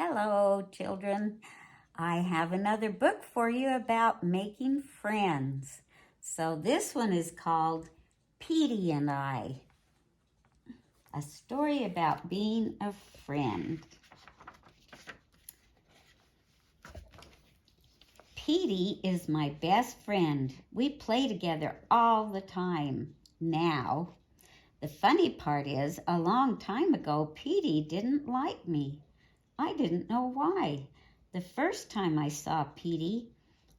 Hello, children. I have another book for you about making friends. So this one is called Petey and I, a story about being a friend. Petey is my best friend. We play together all the time now. The funny part is, a long time ago, Petey didn't like me. I didn't know why. The first time I saw Petey,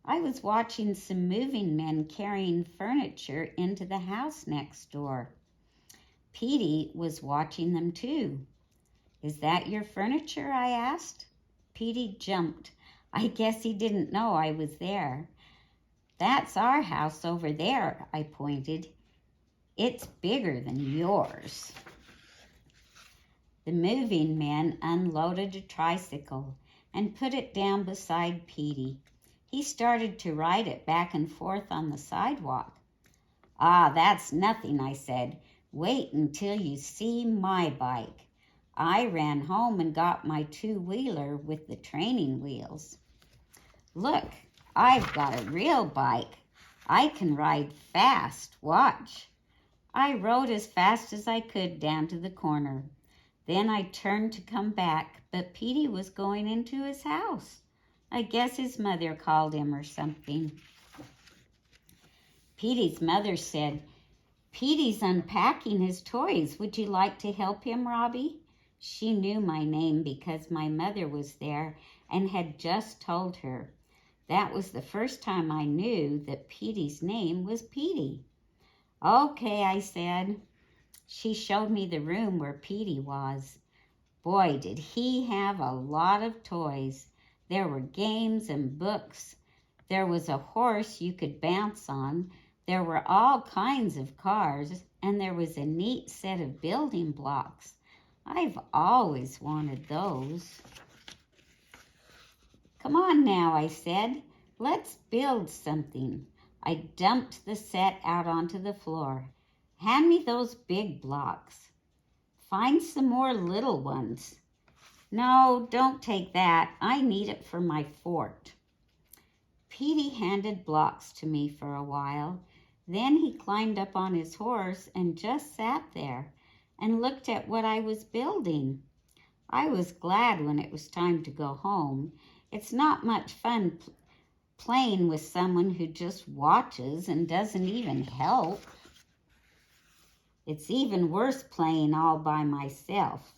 I was watching some moving men carrying furniture into the house next door. Petey was watching them too. "Is that your furniture?" I asked. Petey jumped. I guess he didn't know I was there. "That's our house over there," I pointed. "It's bigger than yours." The moving men unloaded a tricycle and put it down beside Petey. He started to ride it back and forth on the sidewalk. "Ah, that's nothing," I said. "Wait until you see my bike." I ran home and got my two-wheeler with the training wheels. "Look, I've got a real bike. I can ride fast. Watch." I rode as fast as I could down to the corner. Then I turned to come back, but Petey was going into his house. I guess his mother called him or something. Petey's mother said, "Petey's unpacking his toys. Would you like to help him, Robbie?" She knew my name because my mother was there and had just told her. That was the first time I knew that Petey's name was Petey. "Okay," I said. She showed me the room where Petey was. Boy, did he have a lot of toys. There were games and books. There was a horse you could bounce on. There were all kinds of cars, and there was a neat set of building blocks. I've always wanted those. "Come on now," I said. "Let's build something." I dumped the set out onto the floor. "Hand me those big blocks." "Find some more little ones." "No, don't take that. I need it for my fort." Petey handed blocks to me for a while. Then he climbed up on his horse and just sat there and looked at what I was building. I was glad when it was time to go home. It's not much fun playing with someone who just watches and doesn't even help. It's even worse playing all by myself.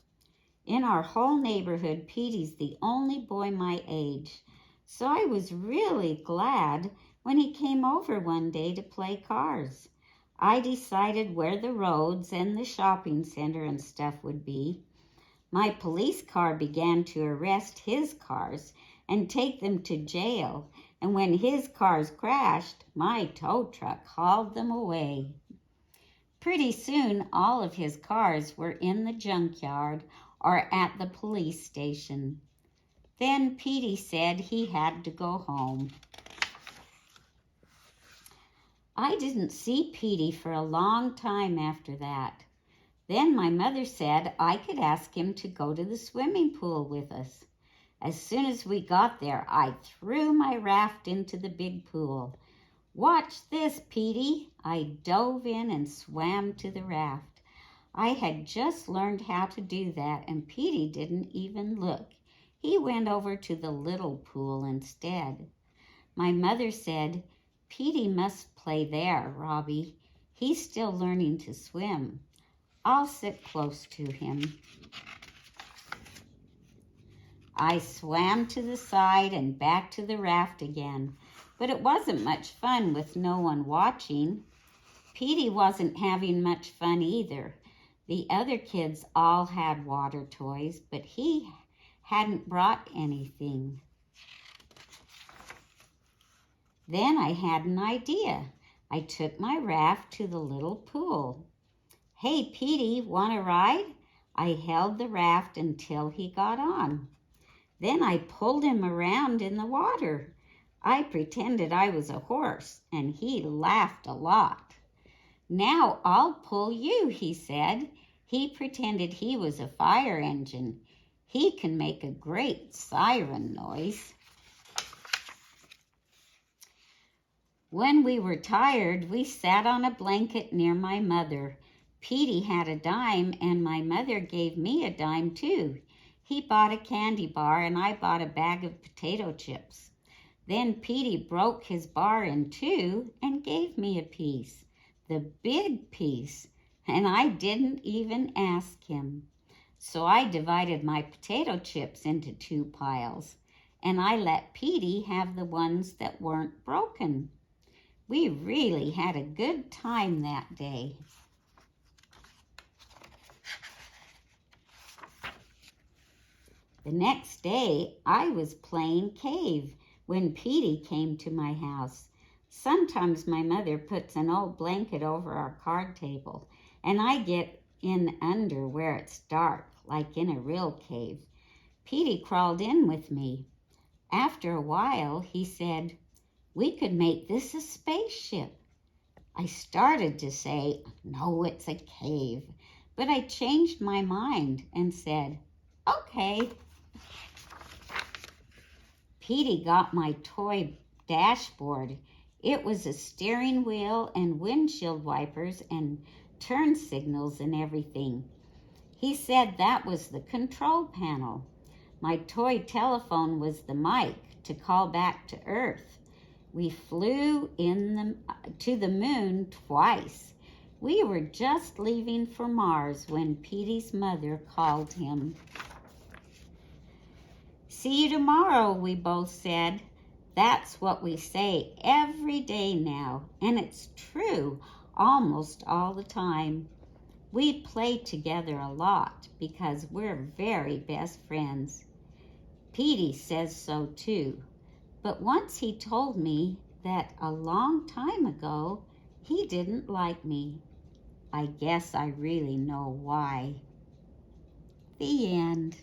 In our whole neighborhood, Petey's the only boy my age, so I was really glad when he came over one day to play cars. I decided where the roads and the shopping center and stuff would be. My police car began to arrest his cars and take them to jail, and when his cars crashed, my tow truck hauled them away. Pretty soon, all of his cars were in the junkyard or at the police station. Then Petey said he had to go home. I didn't see Petey for a long time after that. Then my mother said I could ask him to go to the swimming pool with us. As soon as we got there, I threw my raft into the big pool. "Watch this, Petey." I dove in and swam to the raft. I had just learned how to do that, and Petey didn't even look. He went over to the little pool instead. My mother said, "Petey must play there, Robbie. He's still learning to swim. I'll sit close to him." I swam to the side and back to the raft again, but it wasn't much fun with no one watching. Petey wasn't having much fun either. The other kids all had water toys, but he hadn't brought anything. Then I had an idea. I took my raft to the little pool. "Hey, Petey, want to ride?" I held the raft until he got on. Then I pulled him around in the water. I pretended I was a horse, and he laughed a lot. "Now I'll pull you," he said. He pretended he was a fire engine. He can make a great siren noise. When we were tired, we sat on a blanket near my mother. Petey had a dime, and my mother gave me a dime too. He bought a candy bar, and I bought a bag of potato chips. Then Petey broke his bar in two and gave me a piece, the big piece, and I didn't even ask him. So I divided my potato chips into two piles, and I let Petey have the ones that weren't broken. We really had a good time that day. The next day, I was playing cave when Petey came to my house. Sometimes my mother puts an old blanket over our card table, and I get in under where it's dark, like in a real cave. Petey crawled in with me. After a while, he said, "We could make this a spaceship." I started to say, "No, it's a cave," but I changed my mind and said, "Okay." Petey got my toy dashboard. It was a steering wheel and windshield wipers and turn signals and everything. He said that was the control panel. My toy telephone was the mic to call back to Earth. We flew to the moon twice. We were just leaving for Mars when Petey's mother called him. "See you tomorrow," we both said. That's what we say every day now, and it's true almost all the time. We play together a lot because we're very best friends. Petey says so too, but once he told me that a long time ago he didn't like me. I guess I really know why. The end.